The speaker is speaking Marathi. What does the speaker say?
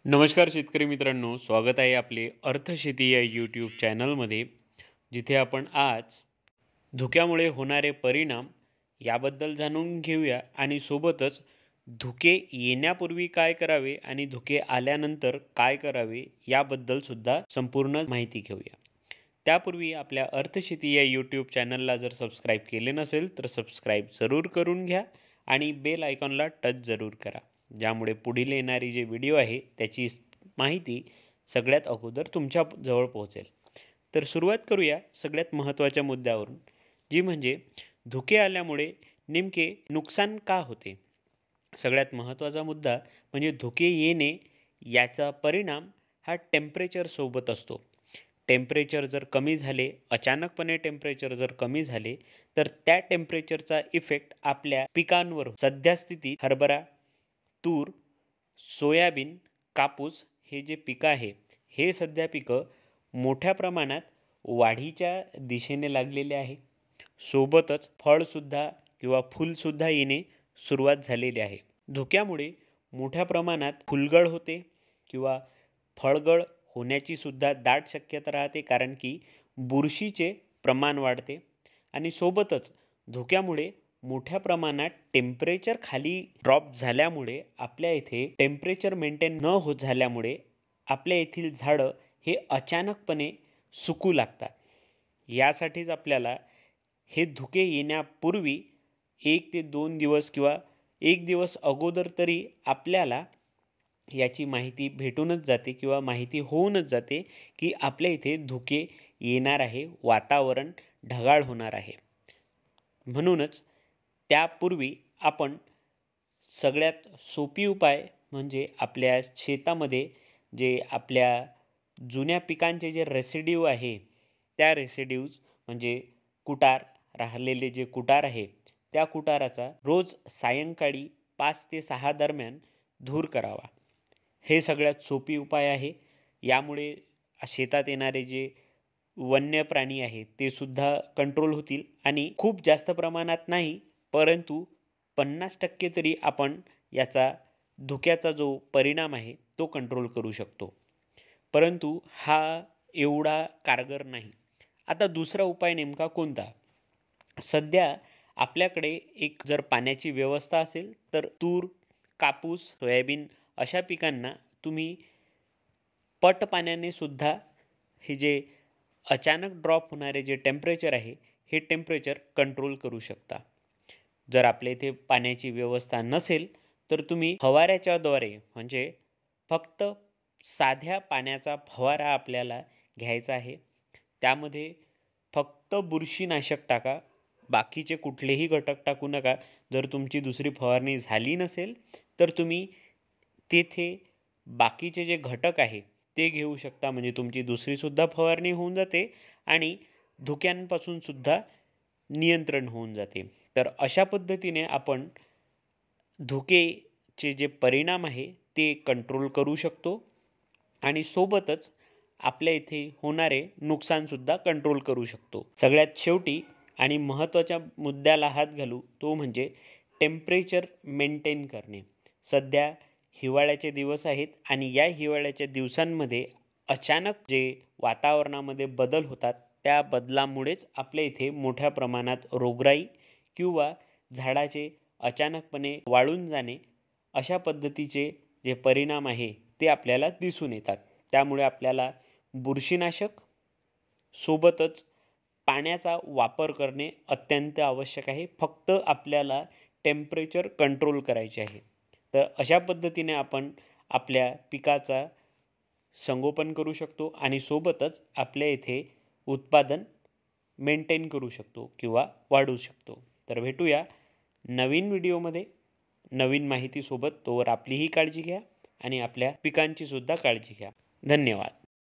नमस्कार शेतकरी मित्रांनो, स्वागत आहे आपले अर्थशेती या यूट्यूब चॅनलमध्ये, जिथे आपण आज धुक्यामुळे होणारे परिणाम याबद्दल जाणून घेऊया आणि सोबतच धुके येण्यापूर्वी काय करावे आणि धुके आल्यानंतर काय करावे याबद्दल सुद्धा संपूर्ण माहिती घेऊया। त्यापूर्वी आपल्या अर्थशेती या यूट्यूब चॅनलला जर सबस्क्राईब केले नसेल तर सबस्क्राईब जरूर करून घ्या आणि बेल आयकॉनला टच जरूर करा, ज्यामुळे पुढील येणारी जे व्हिडिओ आहे त्याची माहिती सगळ्यात अगोदर तुमच्या जवळ पोहोचेल। तर सुरुवात करूया सगळ्यात महत्त्वाच्या मुद्द्यावरून, जी म्हणजे धुके आल्यामुळे नेमके नुकसान का होते। सगळ्यात महत्त्वाचा मुद्दा म्हणजे धुके येणे याचा परिणाम हा टेम्परेचर सोबत असतो। टेम्परेचर जर कमी झाले, अचानकपणे टेम्परेचर जर कमी झाले, तर त्या टेम्परेचरचा इफेक्ट आपल्या पिकांवर सध्या स्थितीत हरभरा, तूर, सोयाबीन, कापूस हे जे पिकं आहे, हे सध्या पिकं मोठ्या प्रमाणात वाढीच्या दिशेने लागलेले आहे। सोबतच फळसुद्धा किंवा फूलसुद्धा येणे सुरुवात झालेली आहे। धुक्यामुळे मोठ्या प्रमाणात फुलगळ होते किंवा फळगळ होण्याची सुद्धा दाट शक्यता राहते, कारण की बुरशीचे प्रमाण वाढते आणि सोबतच धुक्यामुळे मोठ्या प्रमाणात टेम्परेचर खाली ड्रॉप झाल्यामुळे आपल्या इथे टेम्परेचर मेंटेन न होत झाल्यामुळे आपल्या येथील झाडं हे अचानकपणे सुकू लागतात। यासाठीच आपल्याला हे धुके येण्यापूर्वी 1 ते 2 दिवस किंवा 1 दिवस अगोदर तरी आपल्याला याची माहिती भेटूनच जाते किंवा माहिती होऊनच जाते की आपल्या इथे धुके येणार आहे, वातावरण ढगाळ होणार आहे। म्हणूनच त्यापूर्वी आपण सगळ्यात सोपी उपाय म्हणजे आपल्या शेतामध्ये जे आपल्या जुन्या पिकांचे जे रेसिड्यू आहे, त्या रेसिड्यूज म्हणजे कुटार, राहिलेले जे कुटार आहे, त्या कुटाराचा रोज सायंकाळी 5 ते 6 दरम्यान धूर करावा। हे सगळ्यात सोपी उपाय आहे। यामुळे शेतात येणारे जे वन्य प्राणी आहेत ते सुद्धा कंट्रोल होतील आणि खूप जास्त प्रमाणात नाही, परंतु 50% तरी आपण याचा धुक्याचा जो परिणाम आहे तो कंट्रोल करू शकतो। परंतु हा एवढा कारगर नाही। आता दुसरा उपाय नेमका कोणता? सध्या आपल्याकडे एक जर पाण्याची व्यवस्था असेल तर तूर, कापूस, सोयाबीन अशा पिकांना तुम्ही पट पाण्याने सुद्धा हे जे अचानक ड्रॉप होणारे जे टेम्परेचर आहे, हे टेम्परेचर कंट्रोल करू शकता। जर आपल्या इथे पाण्याची व्यवस्था नसेल तर तुम्ही फवाऱ्याच्या द्वारे म्हणजे फक्त साध्या पाण्याचा फवारा आपल्याला घ्यायचा आहे। त्यामध्ये फक्त बुरशीनाशक टाका, बाकीचे कुठलेही घटक टाकू नका। जर तुमची दुसरी फवारणी झाली नसेल तर तुम्ही तेथे बाकीचे जे घटक आहे ते घेऊ शकता, म्हणजे तुमची दुसरी सुद्धा फवारणी होऊन जाते आणि धुक्यांपासून सुद्धा नियंत्रण होऊन जाते। तर अशा पद्धतीने आपण धुकेचे जे परिणाम आहे ते कंट्रोल करू शकतो आणि सोबतच आपल्या इथे होणारे नुकसान सुद्धा कंट्रोल करू शकतो। सगळ्यात शेवटी आणि महत्त्वाच्या मुद्द्याला हात घालू, तो म्हणजे टेम्परेचर मेंटेन करणे। सध्या हिवाळ्याचे दिवस आहेत आणि या हिवाळ्याच्या दिवसांमध्ये अचानक जे वातावरणामध्ये बदल होतात, त्या बदलामुळेच आपल्या इथे मोठ्या प्रमाणात रोगराई किंवा झाडाचे अचानकपणे वाळून जाणे अशा पद्धतीचे जे परिणाम आहे ते आपल्याला दिसून येतात। त्यामुळे आपल्याला बुरशीनाशक सोबतच पाण्याचा वापर करणे अत्यंत आवश्यक आहे। फक्त आपल्याला टेम्परेचर कंट्रोल करायचे आहे। तर अशा पद्धतीने आपण आपल्या पिकाचा संगोपन करू शकतो आणि सोबतच आपल्या इथे उत्पादन मेंटेन करू शकतो किंवा वाढवू शकतो। तर भेटूया नवीन व्हिडिओमध्ये नवीन माहितीसोबत। तोवर आपलीही काळजी घ्या आणि आपल्या पिकांची सुद्धा काळजी घ्या। धन्यवाद।